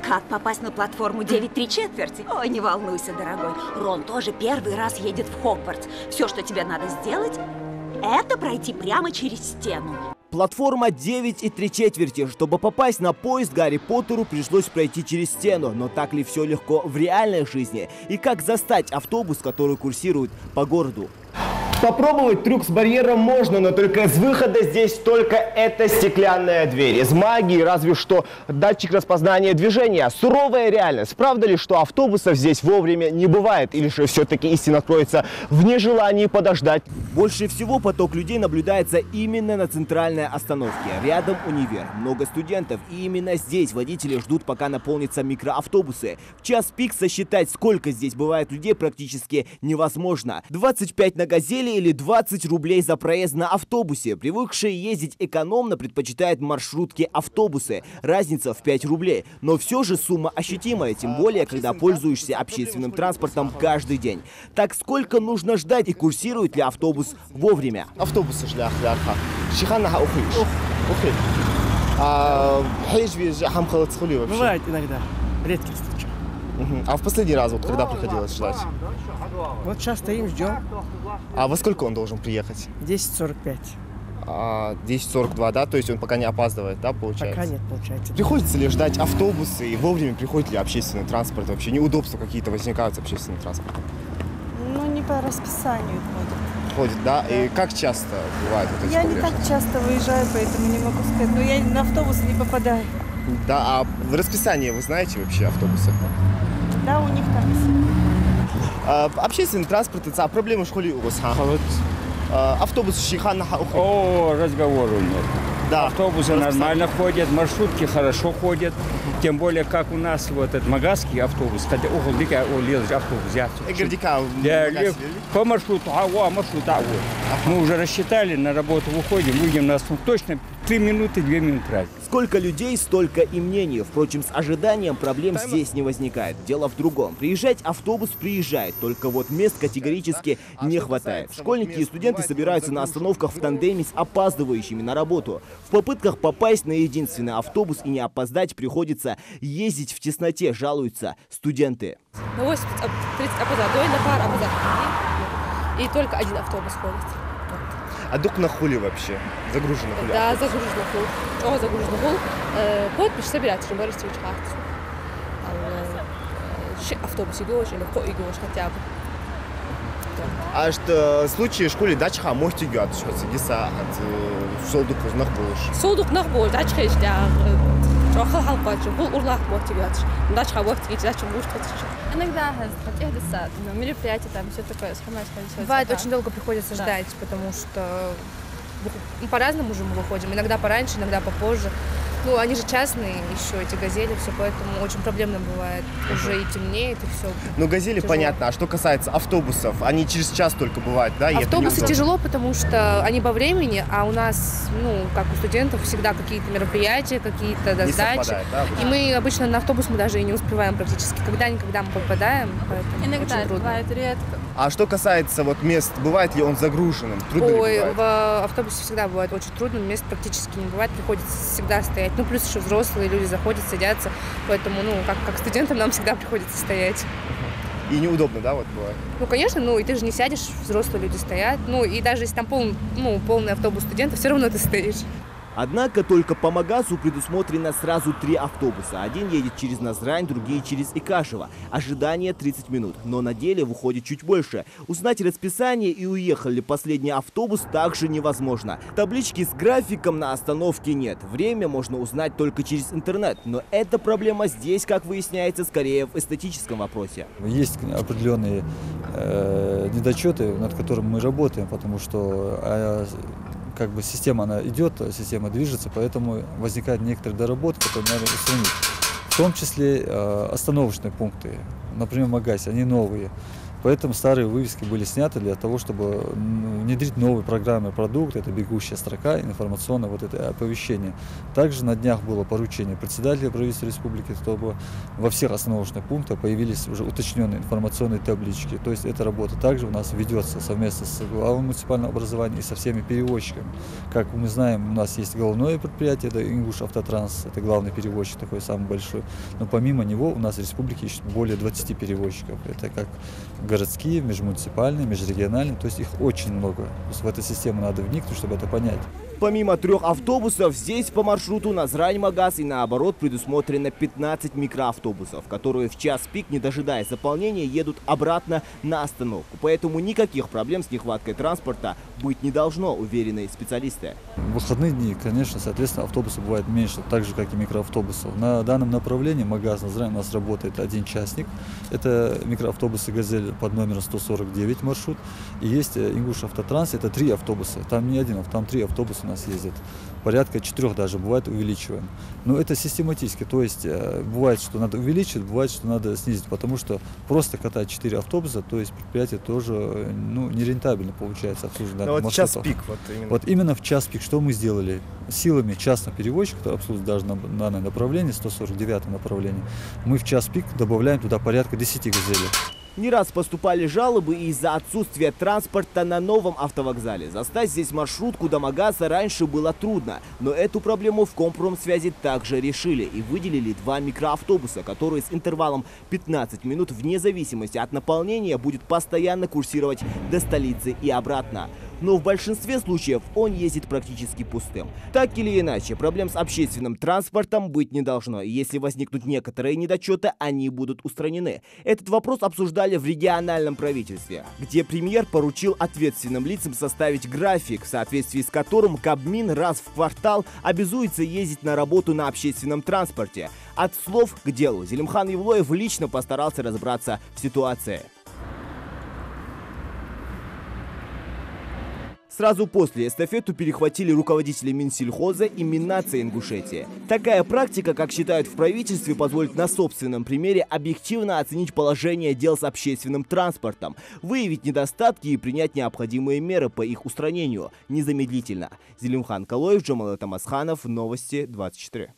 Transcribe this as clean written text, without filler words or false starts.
Как попасть на платформу 9¾ Ой, не волнуйся, дорогой. Рон тоже первый раз едет в Хогвартс. Все, что тебе надо сделать, это пройти прямо через стену. Платформа 9¾ Чтобы попасть на поезд, Гарри Поттеру пришлось пройти через стену. Но так ли все легко в реальной жизни? И как застать автобус, который курсирует по городу? Попробовать трюк с барьером можно, но только из выхода здесь только эта стеклянная дверь. Из магии разве что датчик распознания движения. Суровая реальность. Правда ли, что автобусов здесь вовремя не бывает? Или же все-таки истина кроется в нежелании подождать? Больше всего поток людей наблюдается именно на центральной остановке. Рядом универ, много студентов. И именно здесь водители ждут, пока наполнятся микроавтобусы. В час пик сосчитать, сколько здесь бывает людей, практически невозможно. 25 на «Газели» или 20 рублей за проезд на автобусе. Привыкшие ездить экономно предпочитают маршрутки-автобусы. Разница в 5 рублей. Но все же сумма ощутимая, тем более, когда пользуешься общественным транспортом каждый день. Так сколько нужно ждать и курсирует ли автобус вовремя? Автобусы шли. Бывает иногда, редких случаях. А в последний раз, вот когда приходилось ждать? Вот сейчас стоим, ждем. А во сколько он должен приехать? 10:45. 10:42, да? То есть он пока не опаздывает, да, получается? Пока нет, получается. Приходится ли ждать автобусы и вовремя приходит ли общественный транспорт? Вообще неудобства какие-то возникают с общественным транспортом? Ну, не по расписанию ходят. Ходит, да? И как часто бывает вот эти Я не так часто выезжаю, поэтому не могу сказать. Но я на автобусы не попадаю. Да, а в расписании вы знаете вообще автобусы? Да, у них так. Общественный транспорт, это проблемы в школе у вас? Автобус Шихан. О, разговору нет. Да. Автобусы нормально ходят, маршрутки хорошо ходят. Тем более, как у нас вот этот магазский автобус, хотя автобус по маршруту, мы уже рассчитали, на работу выходим, выйдем на основу точно 3 минуты, 2 минуты разница. Сколько людей, столько и мнений. Впрочем, с ожиданием проблем здесь не возникает. Дело в другом. Приезжать автобус приезжает, только вот мест категорически не хватает. Школьники и студенты собираются на остановках в тандеме с опаздывающими на работу. В попытках попасть на единственный автобус и не опоздать приходится ездить в тесноте, жалуются студенты. На 8:30 опоздал, на пару опоздал. И только один автобус ходит. А дух на хули вообще? Загружено хули? Да, загружено хули. О, загружено хули. Подпись собирать, чтобы расстроить хату. Автобус идешь или кто идешь хотя бы. А что в случае школы дачха можете играть, что сидится от солдук узнах будешь? Солдук нах будешь, дачха есть, да. Трохи халпачу, был урлах можете играть. Дачха вот идти, дачха будешь хотеть. Иногда мероприятия, там все такое, бывает, очень долго приходится ждать, потому что по-разному уже мы выходим. Иногда пораньше, иногда попозже. Ну, они же частные еще, эти «Газели», все, поэтому очень проблемно бывает. Уже и темнеет, и все. Ну, «Газели» тяжело. Понятно. А что касается автобусов, они через час только бывают, да? Автобусы тяжело, потому что они по времени, а у нас, ну, как у студентов, всегда какие-то мероприятия, какие-то сдачи. Да, и мы обычно на автобус мы даже и не успеваем практически. Когда-никогда мы попадаем, поэтому иногда очень трудно. Бывает редко. А что касается вот мест, бывает ли он загруженным? Трудно ли бывает? В автобусе всегда бывает очень трудно, мест практически не бывает, приходится всегда стоять. Ну, плюс еще взрослые люди заходят, садятся, поэтому, ну, как студентам нам всегда приходится стоять. И неудобно, да, вот бывает? Ну, конечно, ну, и ты же не сядешь, взрослые люди стоят, ну, и даже если там полный автобус студентов, все равно ты стоишь. Однако только по Магазу предусмотрено сразу 3 автобуса. Один едет через Назрань, другие через Икашево. Ожидание 30 минут, но на деле выходит чуть больше. Узнать расписание и уехал ли последний автобус также невозможно. Таблички с графиком на остановке нет. Время можно узнать только через интернет. Но эта проблема здесь, как выясняется, скорее в эстетическом вопросе. Есть определенные недочеты, над которыми мы работаем, потому что как бы система она идет, система движется, поэтому возникают некоторые доработки, которые надо устранить. В том числе остановочные пункты, например, в Магасе, они новые. Поэтому старые вывески были сняты для того, чтобы внедрить новый программный продукт, это бегущая строка, информационное вот это оповещение. Также на днях было поручение председателя правительства республики, чтобы во всех остановочных пунктах появились уже уточненные информационные таблички. То есть эта работа также у нас ведется совместно с главой муниципального образования и со всеми перевозчиками. Как мы знаем, у нас есть головное предприятие, это Ингуш-Автотранс, это главный перевозчик такой самый большой. Но помимо него у нас в республике еще более 20 перевозчиков. Это как городские, межмуниципальные, межрегиональные, то есть их очень много. То есть в эту систему надо вникнуть, чтобы это понять. Помимо 3 автобусов, здесь по маршруту Назрань-Магаз и наоборот предусмотрено 15 микроавтобусов, которые в час пик, не дожидаясь заполнения, едут обратно на остановку. Поэтому никаких проблем с нехваткой транспорта быть не должно, уверены специалисты. В выходные дни, конечно, соответственно, автобусов бывает меньше, так же, как и микроавтобусов. На данном направлении Магаз Назрань у нас работает один частник. Это микроавтобусы «Газель» под номером 149 маршрут. И есть Ингуш-Автотранс, это 3 автобуса. Там не один, там 3 автобуса у нас ездят. Порядка 4 даже, бывает увеличиваем. Но это систематически, то есть бывает, что надо увеличить, бывает, что надо снизить, потому что просто катать 4 автобуса, то есть предприятие тоже нерентабельно получается обслуживать. Но вот час пик. Вот именно в час пик, что мы сделали? Силами частного перевозчика, который обслуживает даже на данное направление, 149 направление, мы в час пик добавляем туда порядка 10 газелей. Не раз поступали жалобы из-за отсутствия транспорта на новом автовокзале. Застать здесь маршрутку до Магаза раньше было трудно, но эту проблему в Компромсвязи также решили и выделили 2 микроавтобуса, которые с интервалом 15 минут вне зависимости от наполнения будет постоянно курсировать до столицы и обратно. Но в большинстве случаев он ездит практически пустым. Так или иначе, проблем с общественным транспортом быть не должно. И если возникнут некоторые недочеты, они будут устранены. Этот вопрос обсуждали в региональном правительстве, где премьер поручил ответственным лицам составить график, в соответствии с которым Кабмин раз в квартал обязуется ездить на работу на общественном транспорте. От слов к делу. Зелимхан Евлоев лично постарался разобраться в ситуации. Сразу после эстафету перехватили руководители Минсельхоза и Миннации Ингушетии. Такая практика, как считают в правительстве, позволит на собственном примере объективно оценить положение дел с общественным транспортом, выявить недостатки и принять необходимые меры по их устранению незамедлительно. Зелимхан Калоев, Джамал Тамасханов, Новости 24.